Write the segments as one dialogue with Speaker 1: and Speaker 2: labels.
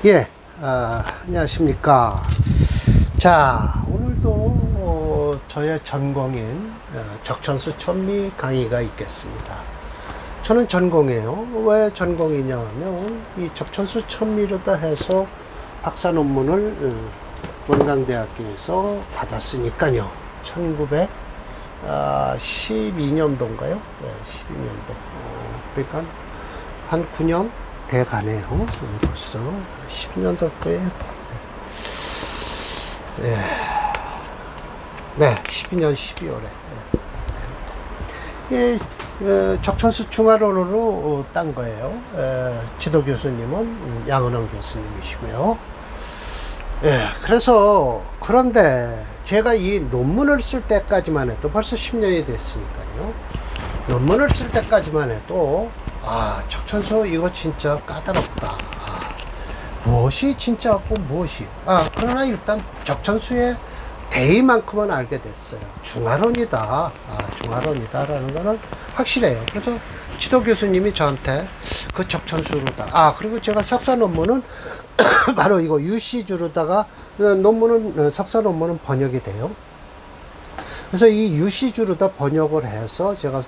Speaker 1: 예, 안녕하십니까. 자, 오늘도 저의 전공인 적천수 천미 강의가 있겠습니다. 저는 전공이에요. 왜 전공이냐면 이 적천수 천미로다 해서 박사 논문을 원광대학교에서 받았으니까요. 1912년도인가요? 네, 12년도. 그러니까 한 9년 돼 가네요. 벌써 10년도 때. 네, 12년 12월에. 예, 적천수 중화론으로 딴 거예요. 지도 교수님은 양은원 교수님이시고요. 예, 그래서, 그런데 제가 이 논문을 쓸 때까지만 해도 벌써 10년이 됐으니까요. 논문을 쓸 때까지만 해도, 적천수 이거 진짜 까다롭다. 무엇이 진짜고 무엇이. 그러나 일단 적천수의 대의만큼은 알게 됐어요. 중화론이다. 중화론이다라는 거는 확실해요. 그래서 지도 교수님이 저한테 그 적천수로다. 그리고 제가 석사 논문은 바로 이거 유시주로다가 석사 논문은 번역이 돼요. 그래서 이 유시주로다 번역을 해서 제가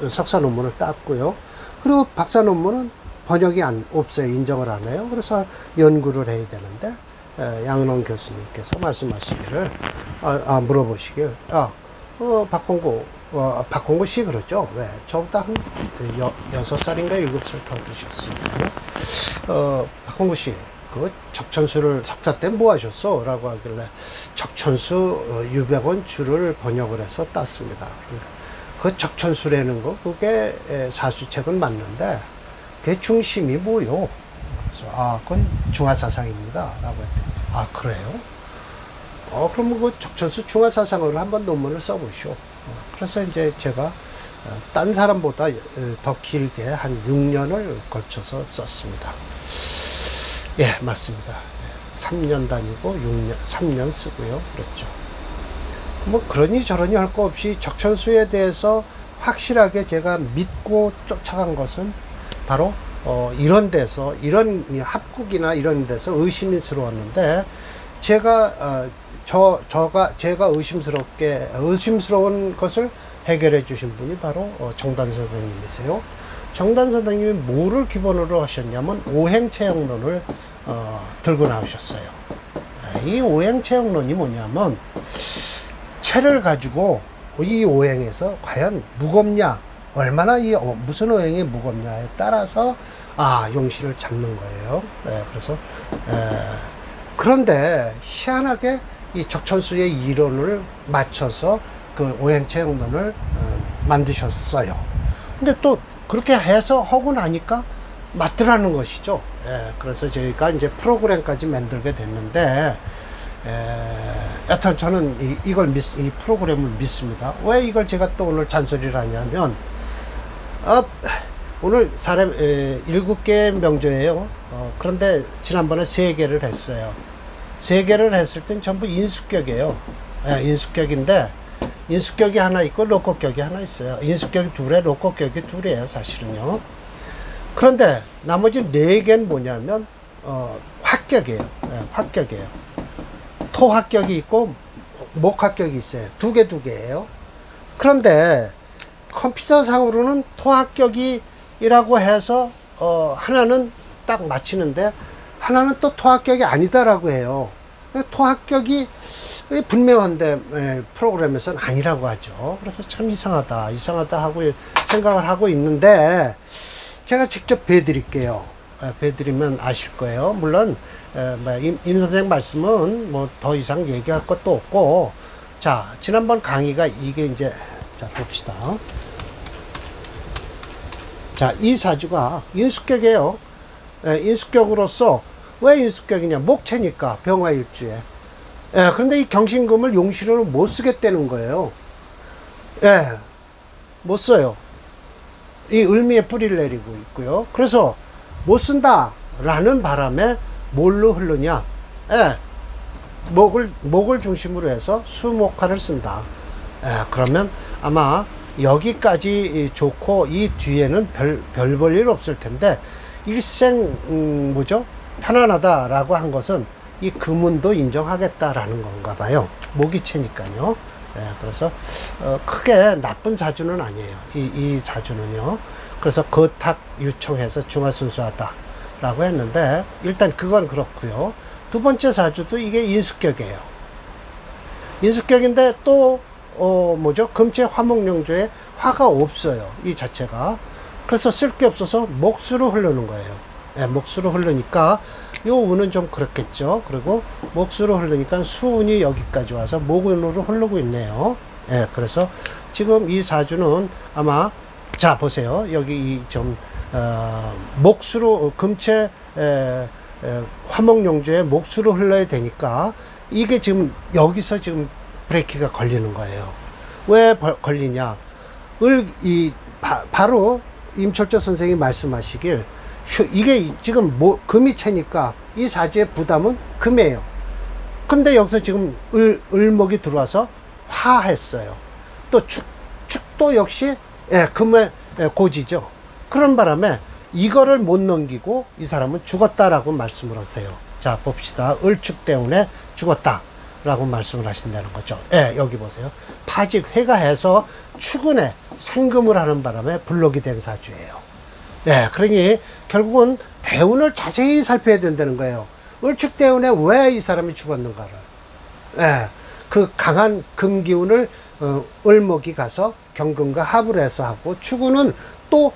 Speaker 1: 석사 논문을 땄고요. 그리고 박사 논문은 번역이 없어요. 인정을 안 해요. 그래서 연구를 해야 되는데, 양은원 교수님께서 말씀하시기를, 물어보시길, 박홍구 씨 그러죠? 왜? 저보다 한 6살인가 7살 더 드셨어요. 박홍구 씨, 그 적천수를 석사 때 뭐 하셨어? 라고 하길래, 적천수 유백원 주를 번역을 해서 땄습니다. 그 적천수라는 거, 그게 사수책은 맞는데, 그 중심이 뭐요? 그래서, 그건 중화사상입니다. 라고 했더니, 그래요? 그러면 그 적천수 중화사상으로 한번 논문을 써보시오. 그래서 이제 제가 딴 사람보다 더 길게 한 6년을 걸쳐서 썼습니다. 예, 맞습니다. 3년 다니고 3년 쓰고요. 그렇죠. 뭐 그러니 저러니 할 거 없이 적천수에 대해서 확실하게 제가 믿고 쫓아간 것은 바로 이런 데서, 이런 합국이나 이런 데서 의심스러웠는데, 제가 의심스러운 것을 해결해 주신 분이 바로 정단 선생님이세요. 정단 선생님이 뭐를 기본으로 하셨냐면 오행체형론을 들고 나오셨어요. 이 오행체형론이 뭐냐면, 체를 가지고 이 오행에서 과연 무겁냐, 얼마나 무슨 오행이 무겁냐에 따라서 용신을 잡는 거예요. 그래서 그런데 희한하게 이 적천수의 이론을 맞춰서 그 오행체형론을 만드셨어요. 근데 또 그렇게 해서 하고 나니까 맞더라는 것이죠. 그래서 저희가 이제 프로그램까지 만들게 됐는데, 여튼 저는 이 프로그램을 믿습니다. 왜 이걸 제가 또 오늘 잔소리를 하냐면, 오늘 사람 7개 명조예요. 그런데 지난번에 3개를 했어요. 3개를 했을 땐 전부 인수격이에요. 인수격인데, 인수격이 하나 있고 로코격이 하나 있어요. 인수격이 둘에 로코격이 둘이에요, 사실은요. 그런데 나머지 4개는 뭐냐면 합격이에요. 합격이에요. 토합격이 있고 목합격이 있어요. 두 개예요. 그런데 컴퓨터상으로는 토합격이라고 해서 하나는 딱 맞히는데, 하나는 또 토합격이 아니다라고 해요. 토합격이 분명한데 프로그램에서는 아니라고 하죠. 그래서 참 이상하다 하고 생각을 하고 있는데, 제가 직접 배드릴게요. 배드리면 아실 거예요. 물론 임 선생 말씀은 뭐 더 이상 얘기할 것도 없고, 자, 지난번 강의가 이게 이제, 자, 봅시다. 자, 이 사주가 인수격이에요. 인수격으로서, 왜 인수격이냐? 목체니까, 병화일주에. 그런데 이 경신금을 용신으로 못 쓰겠다는 거예요. 못 써요. 이 을미에 뿌리를 내리고 있고요. 그래서 못 쓴다라는 바람에 뭘로 흐르냐? 목을 중심으로 해서 수목화를 쓴다. 그러면 아마 여기까지 좋고, 이 뒤에는 별 볼 일 없을 텐데, 일생, 편안하다라고 한 것은 이 금운도 인정하겠다라는 건가 봐요. 모기채니까요. 예, 그래서 크게 나쁜 사주는 아니에요. 이 사주는요. 그래서 거탁 유청해서 중화순수하다라고 했는데 일단 그건 그렇고요. 두 번째 사주도 이게 인수격이에요. 인수격인데 또 뭐죠? 금체 화목령조에 화가 없어요. 이 자체가. 그래서 쓸 게 없어서 목수로 흐르는 거예요. 예, 목수로 흐르니까 요 운은 좀 그렇겠죠. 그리고 목수로 흐르니까 수운이 여기까지 와서 목운으로 흐르고 있네요. 예, 그래서 지금 이 사주는 아마 자 보세요. 여기 이 좀 목수로 금체 화목령조에 목수로 흘러야 되니까 이게 지금 여기서 지금 브레이크가 걸리는 거예요. 왜 걸리냐? 바로 임철조 선생이 말씀하시길 이게 지금 금이 채니까 이 사주의 부담은 금이에요. 근데 여기서 지금 을목이 들어와서 화했어요. 또 축도 역시 금의 고지죠. 그런 바람에 이거를 못 넘기고 이 사람은 죽었다라고 말씀을 하세요. 자 봅시다. 을축 때문에 죽었다라고 말씀을 하신다는 거죠. 예, 여기 보세요. 파직 회가해서 축은에 생금을 하는 바람에 불록이 된 사주예요. 예, 그러니 결국은 대운을 자세히 살펴야 된다는 거예요. 을축 때문에 왜 이 사람이 죽었는가를. 예, 그 강한 금기운을 을목이 가서 경금과 합을 해서 하고 축운은 또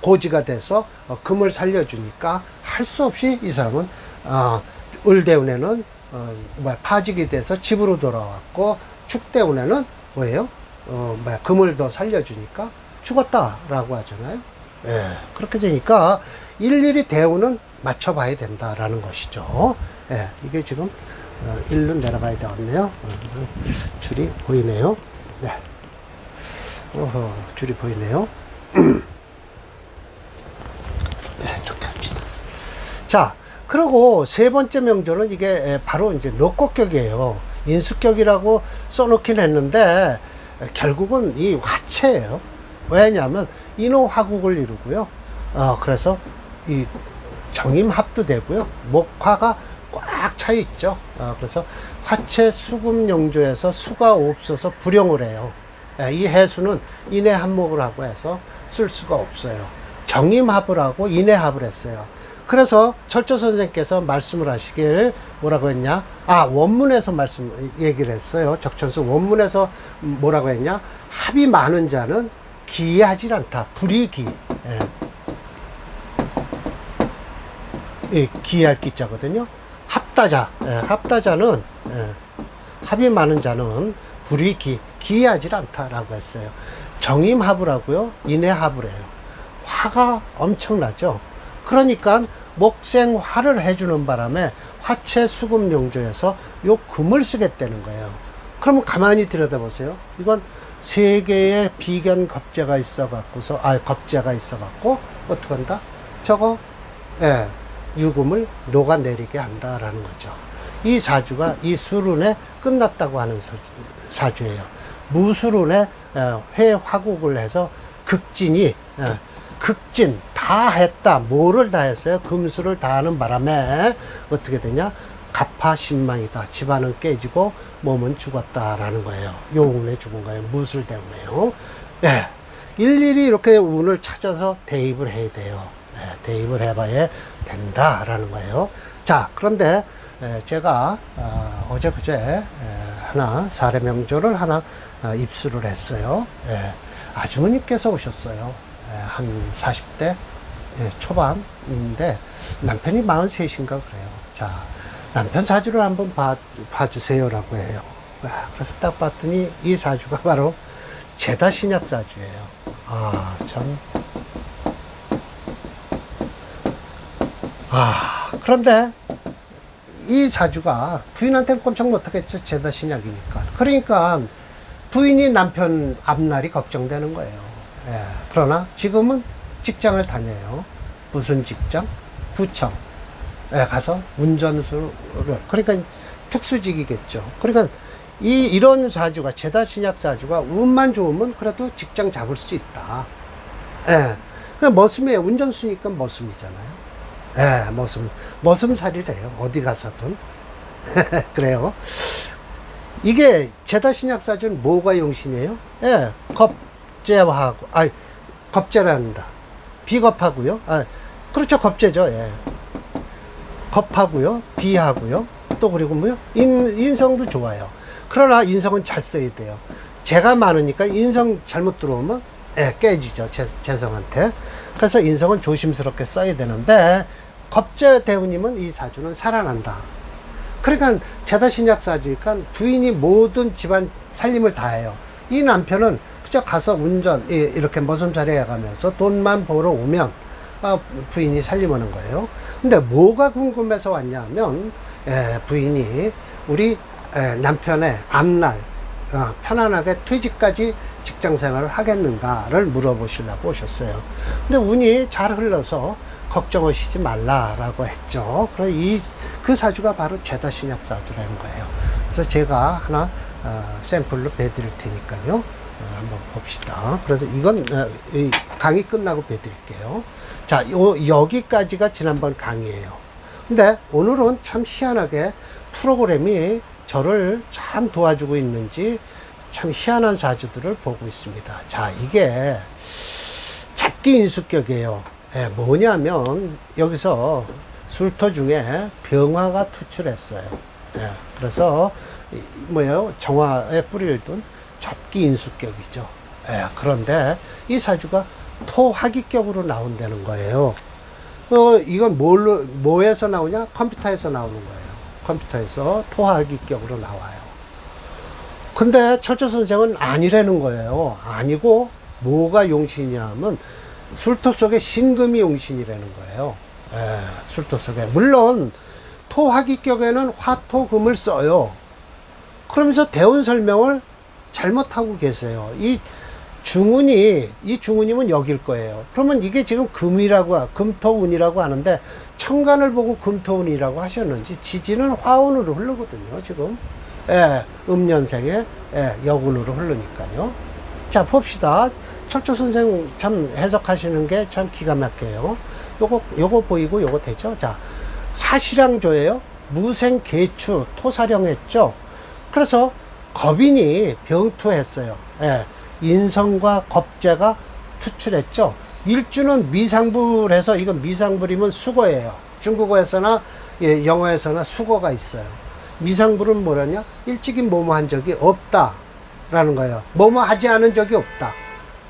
Speaker 1: 고지가 돼서 금을 살려주니까 할 수 없이 이 사람은 을대운에는 파직이 돼서 집으로 돌아왔고 축대운에는 뭐예요? 금을 더 살려주니까 죽었다라고 하잖아요. 예, 그렇게 되니까 일일이 대운은 맞춰봐야 된다라는 것이죠. 예, 이게 지금 일로 내려가야 되겠네요. 줄이 보이네요. 네. 줄이 보이네요. 네, 좋게 합시다. 자, 그리고 세 번째 명조는 이게 바로 이제 럭곡격이에요. 인수격이라고 써놓긴 했는데 결국은 이 화체예요. 왜냐하면 인호화국을 이루고요. 그래서 이 정임합도 되고요. 목화가 꽉 차 있죠. 그래서 화체 수금용조에서 수가 없어서 불용을 해요. 이 해수는 인해합목을 하고 해서 쓸 수가 없어요. 정임합을 하고 인해합을 했어요. 그래서 철조 선생님께서 말씀을 하시길 뭐라고 했냐? 원문에서 얘기를 했어요. 적천수 원문에서 뭐라고 했냐? 합이 많은 자는 기하지 않다. 불이기. 기할 기자거든요. 합다자. 합다자는 합이 많은 자는 불이기. 기하지 않다라고 했어요. 정임합을 하고요. 인해합을 해요. 화가 엄청나죠. 그러니까 목생화를 해주는 바람에 화체 수금용조에서 요 금을 쓰겠다는 거예요. 그러면 가만히 들여다보세요. 이건 세 개의 비견 겁재가 있어갖고서, 겁재가 있어갖고, 어떻게 한다? 저거, 유금을 녹아내리게 한다라는 거죠. 이 사주가 이 수룬에 끝났다고 하는 사주예요. 무수룬에 회화국을 해서 극진이, 극진 다 했다. 뭐를 다 했어요? 금수를 다 하는 바람에 어떻게 되냐? 갑파신망이다. 집안은 깨지고 몸은 죽었다라는 거예요. 요 운에 죽은 거예요. 무술 때문에요. 예. 일일이 이렇게 운을 찾아서 대입을 해야 돼요. 대입을 해봐야 된다라는 거예요. 자, 그런데 제가 어제 그제 하나 사례명조를 하나 입수를 했어요. 아주머니께서 오셨어요. 한 40대 초반인데 남편이 43인가 그래요. 자, 남편 사주를 한번 봐주세요라고 해요. 그래서 딱 봤더니 이 사주가 바로 제다신약 사주예요. 참. 그런데 이 사주가 부인한테는 꼼짝 못하겠죠. 제다신약이니까. 그러니까 부인이 남편 앞날이 걱정되는 거예요. 그러나 지금은 직장을 다녀요. 무슨 직장? 구청. 가서 운전수를. 그러니까 특수직이겠죠. 그러니까 이런 사주가, 제다신약 사주가 운만 좋으면 그래도 직장 잡을 수 있다. 그냥 머슴이에요. 운전수니까 머슴이잖아요. 예, 머슴살이래요. 어디 가서든. 그래요. 이게 제다신약사주는 뭐가 용신이에요? 예, 겁재하고, 겁재란다. 비겁하고요. 그렇죠. 겁재죠. 예. 겁하고요. 비하고요. 또 그리고 뭐요? 인성도 좋아요. 그러나 인성은 잘 써야 돼요. 재가 많으니까 인성 잘못 들어오면 깨지죠. 재성한테. 그래서 인성은 조심스럽게 써야 되는데 겁재 대우님은 이 사주는 살아난다. 그러니까 제다신약 사주니까 부인이 모든 집안 살림을 다 해요. 이 남편은 그저 가서 운전 이렇게 머슴살이 해가면서 돈만 벌어 오면 부인이 살림하는 거예요. 근데 뭐가 궁금해서 왔냐면 부인이 우리 남편의 앞날 편안하게 퇴직까지 직장생활을 하겠는가를 물어보시려고 오셨어요. 근데 운이 잘 흘러서 걱정하시지 말라라고 했죠. 그래서 그 사주가 바로 제다신약 사주라는 거예요. 그래서 제가 하나 샘플로 배드릴 테니까요. 한번 봅시다. 그래서 이건 강의 끝나고 배드릴게요. 자, 여기까지가 지난번 강의예요. 근데 오늘은 참 희한하게 프로그램이 저를 참 도와주고 있는지 참 희한한 사주들을 보고 있습니다. 자, 이게 잡기 인수격이에요. 뭐냐면 여기서 술토 중에 병화가 투출했어요. 그래서 뭐예요? 정화에 뿌리를 둔 잡기 인수격이죠. 그런데 이 사주가 토화기격으로 나온다는 거예요. 이건 뭐에서 나오냐? 컴퓨터에서 나오는 거예요. 컴퓨터에서 토화기격으로 나와요. 근데 철조 선생은 아니라는 거예요. 아니고 뭐가 용신이냐면 술토 속에 신금이 용신이라는 거예요. 술토 속에. 물론 토화기격에는 화토금을 써요. 그러면서 대운 설명을 잘못하고 계세요. 이 중운이면 여길 거예요. 그러면 이게 지금 금토운이라고 하는데 천간을 보고 금토운이라고 하셨는지 지지는 화운으로 흐르거든요. 지금 음년생에 여운으로 흐르니까요. 자, 봅시다. 철조 선생 참 해석하시는 게 참 기가 막혀요. 요거 보이고 요거 되죠? 자, 사시랑조예요. 무생개추 토사령했죠. 그래서 겁인이 병투했어요. 인성과 겁재가 투출했죠. 일주는 미상불해서 이건 미상불이면 수거예요. 중국어에서나 영어에서나 수거가 있어요. 미상불은 뭐라냐? 일찍이 뭐뭐 한 적이 없다라는 거예요. 뭐뭐 하지 않은 적이 없다.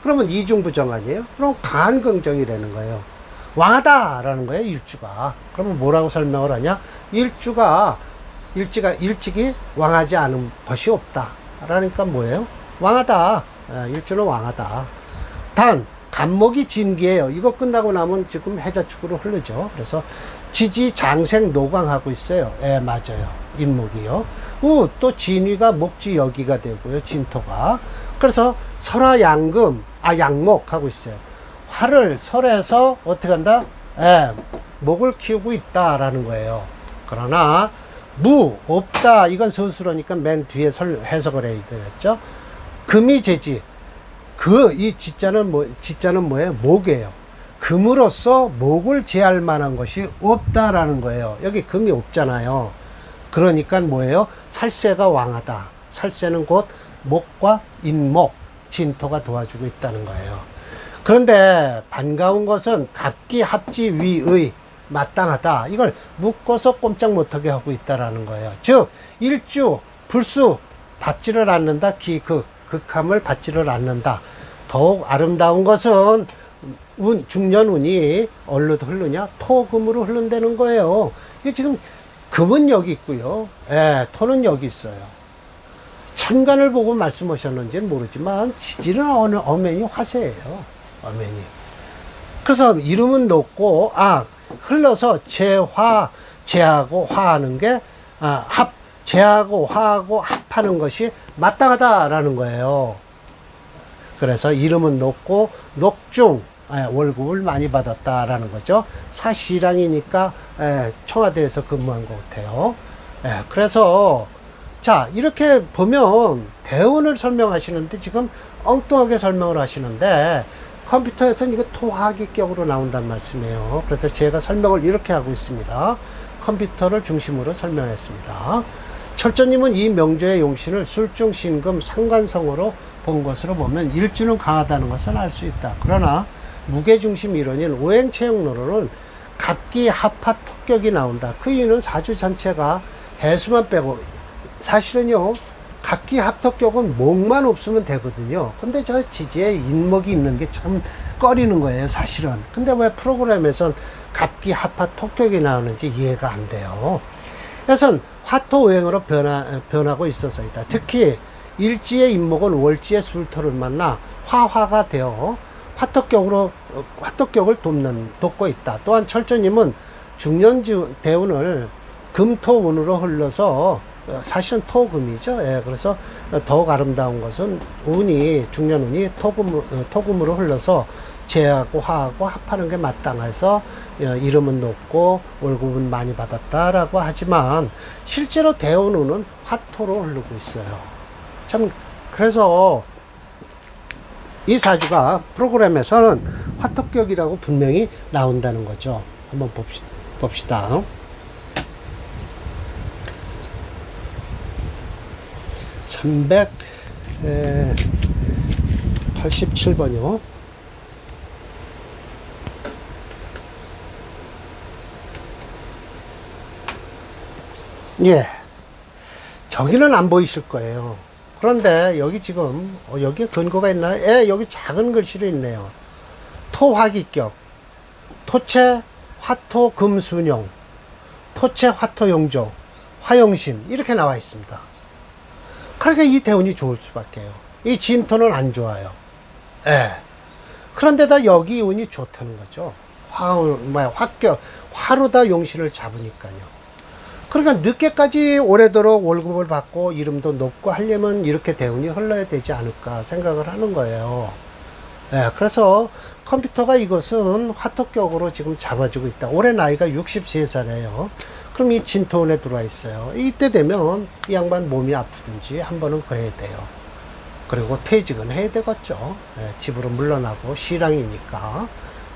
Speaker 1: 그러면 이중부정 아니에요? 그럼 간긍정이라는 거예요. 왕하다라는 거예요, 일주가. 그러면 뭐라고 설명을 하냐? 일찍이 왕하지 않은 것이 없다. 라니까 뭐예요? 왕하다. 일주는 왕하다. 단, 간목이 진기예요. 이거 끝나고 나면 지금 해자축으로 흐르죠. 그래서 지지, 장생, 노광하고 있어요. 맞아요. 인목이요. 또 진위가 목지 여기가 되고요. 진토가. 그래서 설화 양금, 양목 하고 있어요. 화를 설에서 어떻게 한다? 목을 키우고 있다라는 거예요. 그러나 없다. 이건 서술어니까 맨 뒤에 해석을 해야 되겠죠. 금이 제지. 이 지자는 뭐예요? 목이에요. 금으로서 목을 제할 만한 것이 없다라는 거예요. 여기 금이 없잖아요. 그러니까 뭐예요? 살세가 왕하다. 살세는 곧 목과 인목, 진토가 도와주고 있다는 거예요. 그런데 반가운 것은 갑기, 합지, 위의, 마땅하다. 이걸 묶어서 꼼짝 못하게 하고 있다라는 거예요. 즉, 일주, 불수, 받지를 않는다. 극함을 받지를 않는다. 더욱 아름다운 것은 중년운이 어디로 흐르냐? 토금으로 흐른다는 거예요. 이게 지금 금은 여기 있고요. 토는 여기 있어요. 천간을 보고 말씀하셨는지는 모르지만 지지는 어면이 화세예요. 어면이. 그래서 이름은 높고 흘러서 재하고 화하는 게 재하고 화하고 합하는 것이 마땅하다라는 거예요. 그래서 이름은 높고 녹중 월급을 많이 받았다라는 거죠. 사시랑이니까 청와대에서 근무한 것 같아요. 그래서 자, 이렇게 보면 대운을 설명하시는데 지금 엉뚱하게 설명을 하시는데 컴퓨터에서는 이거 토화기격으로 나온다는 말씀이에요. 그래서 제가 설명을 이렇게 하고 있습니다. 컴퓨터를 중심으로 설명했습니다. 철저님은 이 명조의 용신을 술중 신금 상관성으로 본 것으로 보면 일주는 강하다는 것을 알 수 있다. 그러나 무게중심 이론인 오행체형론으로는 갑기 합하 토격이 나온다. 그 이유는 사주 전체가 해수만 빼고, 사실은요 갑기 합토격은 목만 없으면 되거든요. 근데 저 지지에 인목이 있는 게 참 꺼리는 거예요 사실은. 근데 왜 프로그램에선 갑기 합하 토격이 나오는지 이해가 안 돼요. 그래서 화토오행으로 변하고 있어서이다. 특히 일지의 인목은 월지의 술토를 만나 화화가 되어 화토격을 돕고 있다. 또한 철조님은 중년지 대운을 금토운으로 흘러서, 사실은 토금이죠. 예, 그래서 더욱 아름다운 것은 중년운이 토금으로 흘러서 재하고 화하고 합하는 게 마땅해서 이름은 높고 월급은 많이 받았다라고 하지만 실제로 대운운은 화토로 흐르고 있어요. 참, 그래서 이 사주가 프로그램에서는 화토격이라고 분명히 나온다는 거죠. 한번 봅시다. 387번이요. 예. 저기는 안 보이실 거예요. 그런데 여기 지금, 여기에 근거가 있나요? 예, 여기 작은 글씨로 있네요. 토화기격, 토체, 화토, 금순용, 토체, 화토, 용조, 화용신, 이렇게 나와 있습니다. 그러니까 이 대운이 좋을 수밖에요. 이 진토는 안 좋아요. 예. 그런데다 여기 운이 좋다는 거죠. 화로다 용신을 잡으니까요. 그러니까 늦게까지 오래도록 월급을 받고 이름도 높고 하려면 이렇게 대운이 흘러야 되지 않을까 생각을 하는 거예요. 예, 그래서 컴퓨터가 이것은 화토격으로 지금 잡아주고 있다. 올해 나이가 63살이에요. 그럼 이 진토운에 들어와 있어요. 이때 되면 이 양반 몸이 아프든지 한 번은 그래야 돼요. 그리고 퇴직은 해야 되겠죠. 예, 집으로 물러나고 시랑이니까.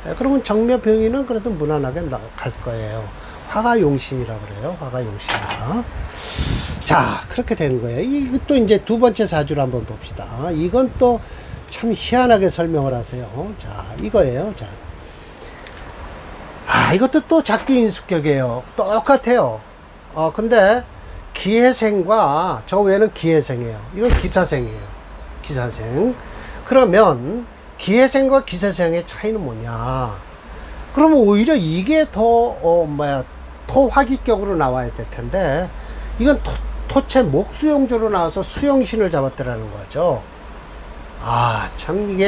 Speaker 1: 예, 그러면 정묘병이는 그래도 무난하게 갈 거예요. 화가 용신이라고 그래요. 화가 용신이라. 자, 그렇게 되는 거예요. 이것도 이제 두 번째 사주를 한번 봅시다. 이건 또 참 희한하게 설명을 하세요. 자, 이거예요. 자. 이것도 또 작기 인수격이에요. 똑같아요. 근데 기해생과 저 외에는 기해생이에요. 이건 기사생이에요. 기사생. 그러면 기해생과 기사생의 차이는 뭐냐? 그러면 오히려 이게 더, 토화기격으로 나와야 될 텐데, 이건 토체 목수용조로 나와서 수용신을 잡았더라는 거죠. 참,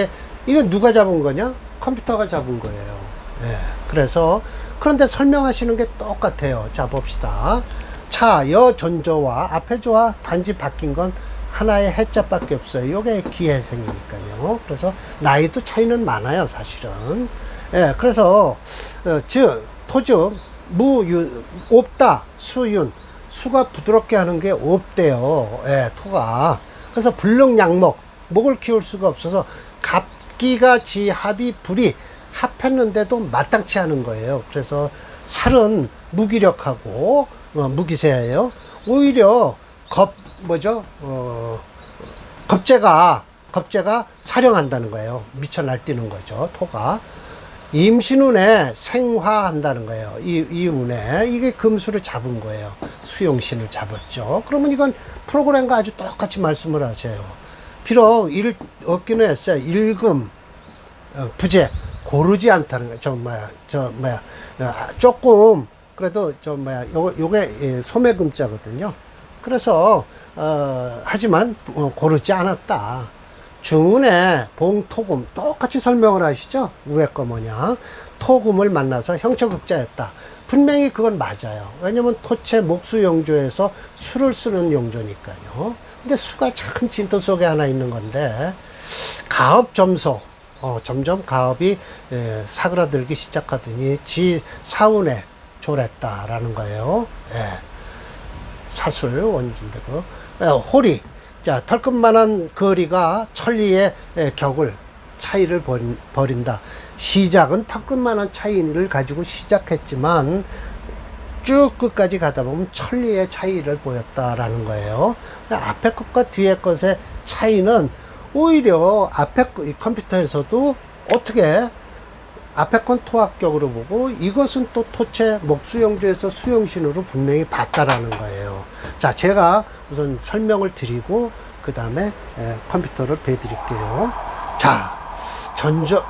Speaker 1: 이거 누가 잡은 거냐? 컴퓨터가 잡은 거예요. 예. 그래서, 그런데 설명하시는 게 똑같아요. 자, 봅시다. 차, 여, 전조와 앞에 조와 단지 바뀐 건 하나의 해자밖에 없어요. 요게 기해생이니까요. 그래서 나이도 차이는 많아요, 사실은. 예, 그래서, 토즉, 옵다, 수윤, 수가 부드럽게 하는 게 옵대요. 예, 토가. 그래서 불능양목, 목을 키울 수가 없어서 갑기가 지합이 불이 합했는데도 마땅치 않은 거예요. 그래서 살은 무기력하고, 무기세예요. 오히려 겁재가 사령한다는 거예요. 미쳐 날뛰는 거죠, 토가. 임신운에 생화한다는 거예요. 이 운에. 이게 금수를 잡은 거예요. 수용신을 잡았죠. 그러면 이건 프로그램과 아주 똑같이 말씀을 하세요. 비록 얻기는 했어요. 일금, 부재, 고르지 않다는 거예요. 조금, 그래도 요게 소매금자거든요. 그래서, 하지만, 고르지 않았다. 중운에 봉토금 똑같이 설명을 하시죠. 위에 거 뭐냐, 토금을 만나서 형처극자였다. 분명히 그건 맞아요. 왜냐면 토체 목수용조에서 수를 쓰는 용조니까요. 근데 수가 참 진토 속에 하나 있는 건데, 가업 점소, 점점 가업이 사그라들기 시작하더니 지 사운에 졸했다라는 거예요. 예. 사술 원진대고, 호리. 자, 털끝만한 거리가 천리의 격을 차이를 벌인다. 시작은 턱끝만한 차이를 가지고 시작했지만 쭉 끝까지 가다 보면 천리의 차이를 보였다라는 거예요. 앞에 것과 뒤에 것의 차이는 오히려 앞에 컴퓨터에서도 어떻게 앞에 건 토학격으로 보고 이것은 또 토체 목수용조에서 수용신으로 분명히 봤다라는 거예요. 자, 제가 우선 설명을 드리고 그 다음에 컴퓨터를 배드릴게요. 자,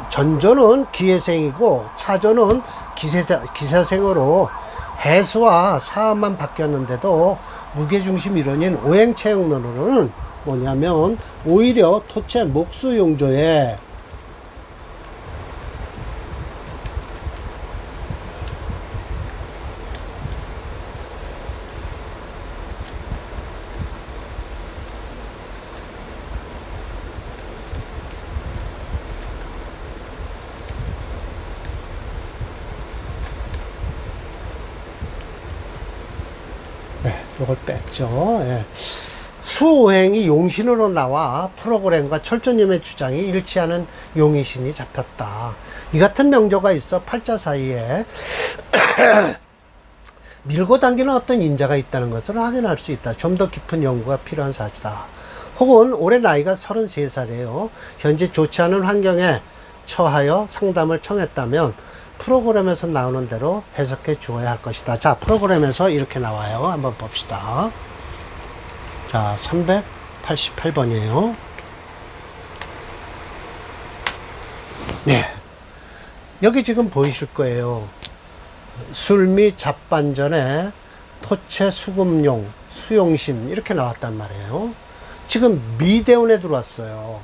Speaker 1: 전조는 기회생이고 차조는 기사생으로 해수와 사업만 바뀌었는데도 무게중심 이론인 오행체형론으로는 뭐냐면 오히려 토체 목수용조에 이걸 뺐죠. 예. 수오행이 용신으로 나와 프로그램과 철조님의 주장이 일치하는 용의신이 잡혔다. 이 같은 명조가 있어 팔자 사이에 밀고 당기는 어떤 인자가 있다는 것을 확인할 수 있다. 좀 더 깊은 연구가 필요한 사주다. 혹은 올해 나이가 33살이에요. 현재 좋지 않은 환경에 처하여 상담을 청했다면 프로그램에서 나오는 대로 해석해 주어야 할 것이다. 자, 프로그램에서 이렇게 나와요. 한번 봅시다. 자, 388번이에요. 네. 여기 지금 보이실 거예요. 술 및 잡반전에 토체 수금용, 수용신 이렇게 나왔단 말이에요. 지금 미대운에 들어왔어요.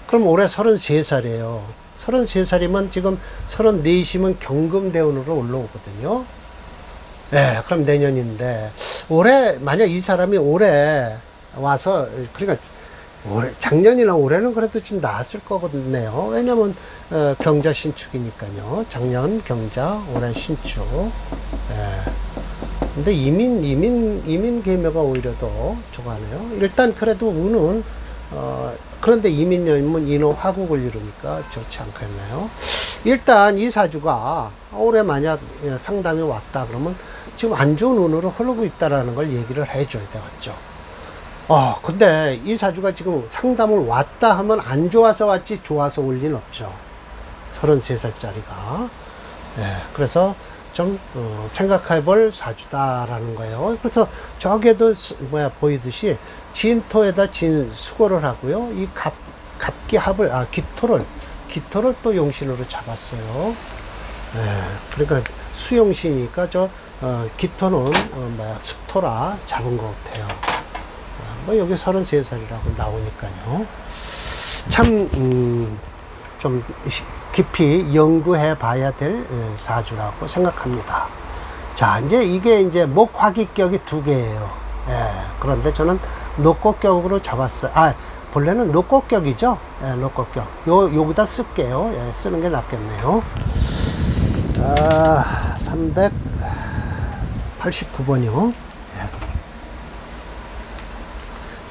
Speaker 1: 그럼 올해 33살이에요. 33살이면 지금 34이시면 경금대운으로 올라오거든요. 네, 그럼 내년인데 올해 만약 이 사람이 올해 와서 그러니까 올해 작년이나 올해는 그래도 좀 나았을 거거든요. 왜냐면 경자 신축이니까요. 작년 경자, 올해 신축. 네. 근데 이민 계묘가 오히려 더 좋아하네요. 일단 그래도 운은 그런데 이민년이면 인호 화국을 이루니까 좋지 않겠나요? 일단 이 사주가 올해 만약 상담이 왔다 그러면 지금 안 좋은 운으로 흐르고 있다라는 걸 얘기를 해줘야 되겠죠. 근데 이 사주가 지금 상담을 왔다 하면 안 좋아서 왔지 좋아서 올 리는 없죠. 33살짜리가. 네, 그래서 좀 생각해 볼 사주다라는 거예요. 그래서 저기에도 보이듯이 진토에다 진수고를 하고요. 이 갑기합을 기토를 또 용신으로 잡았어요. 네, 그러니까 수용신이니까 기토는 습토라 잡은 것 같아요. 여기 33살이라고 나오니까요. 참 좀 깊이 연구해 봐야 될 사주라고 생각합니다. 자, 이게 목화기격이 2개예요. 예, 그런데 저는 녹곡격으로 잡았어요. 본래는 녹곡격이죠. 예, 녹곡격. 여기다 쓸게요. 예, 쓰는 게 낫겠네요. 389번이요. 예.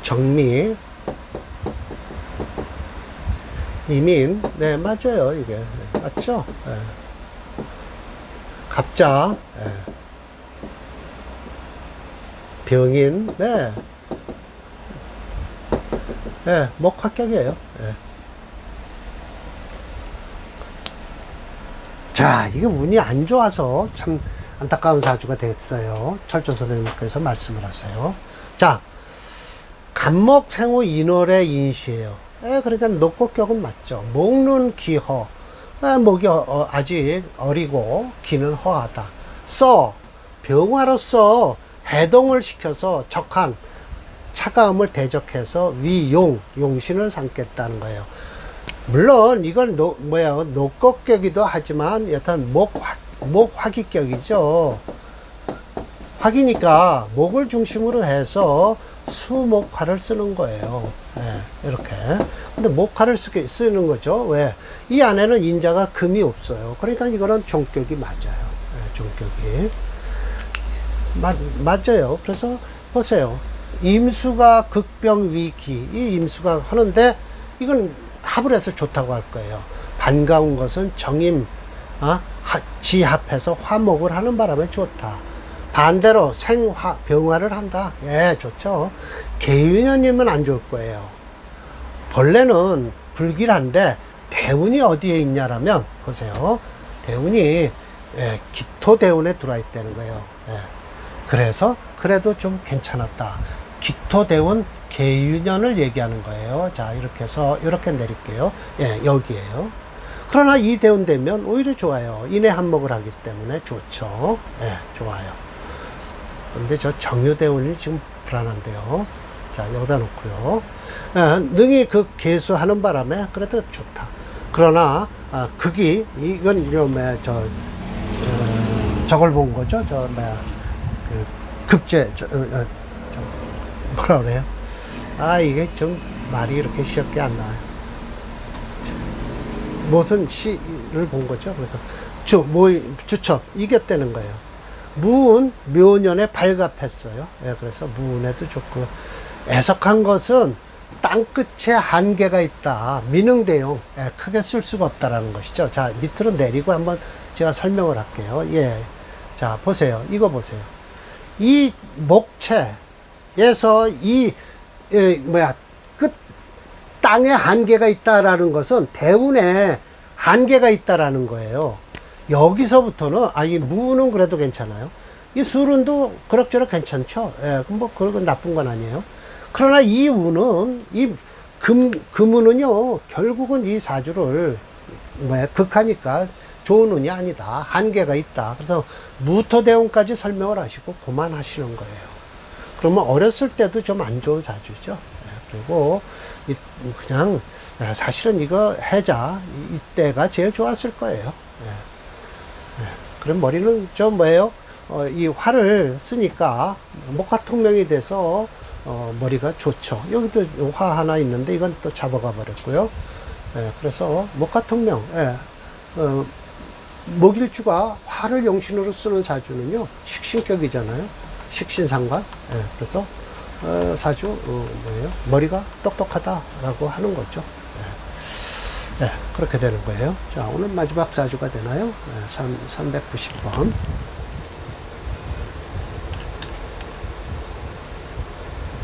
Speaker 1: 정미. 이민, 네, 맞아요, 이게. 네, 맞죠? 네. 갑자, 네. 병인, 네. 네, 목화격이에요. 네. 자, 이게 운이 안 좋아서 참 안타까운 사주가 됐어요. 철조 선생님께서 말씀을 하세요. 자, 간목, 생호, 인월의 인시예요. 그러니까 녹곡격은 맞죠. 목는 기허. 목이 아직 어리고 기는 허하다. 병화로서 해동을 시켜서 적한 차가움을 대적해서 용신을 삼겠다는 거예요. 물론 이건 녹곡격이기도 하지만 여튼 목화기격이죠. 화기니까 목을 중심으로 해서 수목화를 쓰는 거예요. 네, 이렇게. 근데 목화를 쓰는 거죠. 왜? 이 안에는 인자가 금이 없어요. 그러니까 이거는 종격이 맞아요. 네, 종격이. 맞아요. 그래서 보세요. 임수가 극병위기. 이 임수가 하는데 이건 합을 해서 좋다고 할 거예요. 반가운 것은 정임, 지합해서 화목을 하는 바람에 좋다. 반대로 생화, 병화를 한다. 예, 좋죠. 계유년이면 안 좋을 거예요. 본래는 불길한데 대운이 어디에 있냐라면 보세요. 대운이 기토대운에 들어와 있다는 거예요. 예. 그래서 그래도 좀 괜찮았다. 기토대운 계유년을 얘기하는 거예요. 자, 이렇게 해서 이렇게 내릴게요. 예, 여기에요. 그러나 이 대운 되면 오히려 좋아요. 인해 한목을 하기 때문에 좋죠. 예, 좋아요. 근데 저 정유대운이 지금 불안한데요. 자, 여기다 놓고요. 능히 그 개수하는 바람에 그래도 좋다. 그러나 극이 이건 저걸 본 거죠. 그 급제 뭐라 그래요? 이게 좀 말이 이렇게 쉽게 안 나와요. 무슨 시를 본 거죠. 그래서 주첩 이겼다는 거예요. 무운 묘년에 발갑했어요. 예, 그래서 무운에도 좋고, 애석한 것은 땅끝에 한계가 있다. 미능대용, 크게 쓸 수가 없다라는 것이죠. 자, 밑으로 내리고 한번 제가 설명을 할게요. 예. 자, 보세요. 이거 보세요. 이 목체에서 끝, 땅에 한계가 있다라는 것은 대운에 한계가 있다라는 거예요. 여기서부터는, 이 무는 그래도 괜찮아요. 이 술운도 그럭저럭 괜찮죠. 예, 그건 나쁜 건 아니에요. 그러나 이 운은, 금운은요, 결국은 이 사주를, 극하니까 좋은 운이 아니다. 한계가 있다. 그래서 무토대운까지 설명을 하시고 그만하시는 거예요. 그러면 어렸을 때도 좀 안 좋은 사주죠. 그리고, 그냥, 사실은 이거 해자, 이때가 제일 좋았을 거예요. 그럼 머리는 좀 이 활을 쓰니까 목화통명이 돼서 머리가 좋죠. 여기도 화 하나 있는데 이건 또 잡아가 버렸고요. 그래서 목화통명, 목일주가 화를 용신으로 쓰는 사주는요, 식신격이잖아요. 식신상관. 그래서 사주 머리가 똑똑하다라고 하는 거죠. 그렇게 되는 거예요. 자, 오늘 마지막 사주가 되나요? 390번.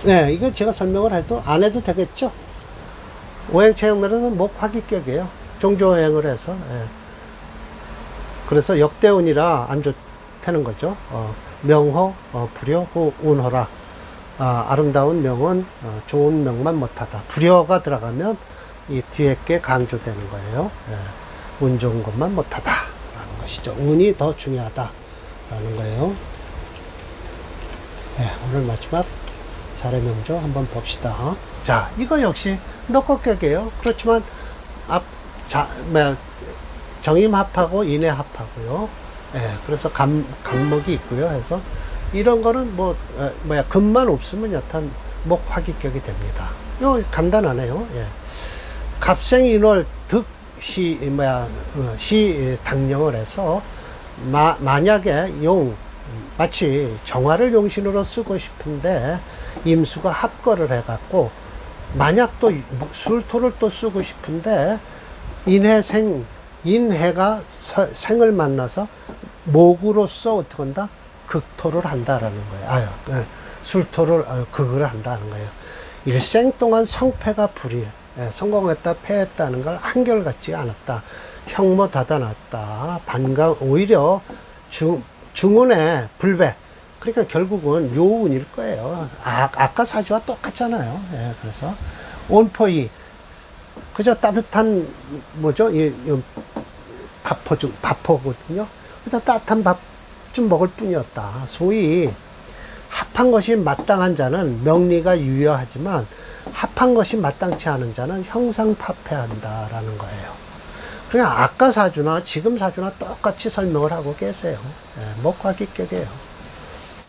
Speaker 1: 네, 이거 제가 설명을 해도 안 해도 되겠죠? 오행체형면에서는 목화기격이에요. 종조오행을 해서. 그래서 역대운이라 안 좋다는 거죠. 명호, 불효, 운호라. 아름다운 명은 좋은 명만 못하다. 불효가 들어가면 이 뒤에 게 강조되는 거예요. 운 좋은 것만 못하다 라는 것이죠. 운이 더 중요하다 라는 거예요. 오늘 마지막 사례명조 한번 봅시다. 자, 이거 역시 녹곡격이에요. 그렇지만 정임합하고 인해합하고요. 그래서 간목이 있고요. 해서 이런 거는 금만 없으면 여탄 목화기격이 됩니다. 이거 간단하네요. 갑생인월 득시 당령을 해서 만약에 마치 정화를 용신으로 쓰고 싶은데 임수가 합거를 해갖고 만약 또 술토를 또 쓰고 싶은데 인해가 생을 만나서 목으로서 어떻게 한다? 극토를 한다라는 거예요. 술토를 극을 한다는 거예요. 일생 동안 성패가 불일. 성공했다, 패했다는 걸 한결같지 않았다. 형모다다났다. 오히려 중운의 불배. 그러니까 결국은 요운일 거예요. 아까 사주와 똑같잖아요. 그래서 온포이. 그저 따뜻한, 밥포거든요. 그래서 따뜻한 밥 좀 먹을 뿐이었다. 소위 합한 것이 마땅한 자는 명리가 유효하지만 합한 것이 마땅치 않은 자는 형상파패한다라는 거예요. 그냥 아까 사주나 지금 사주나 똑같이 설명을 하고 계세요. 목화기격이에요.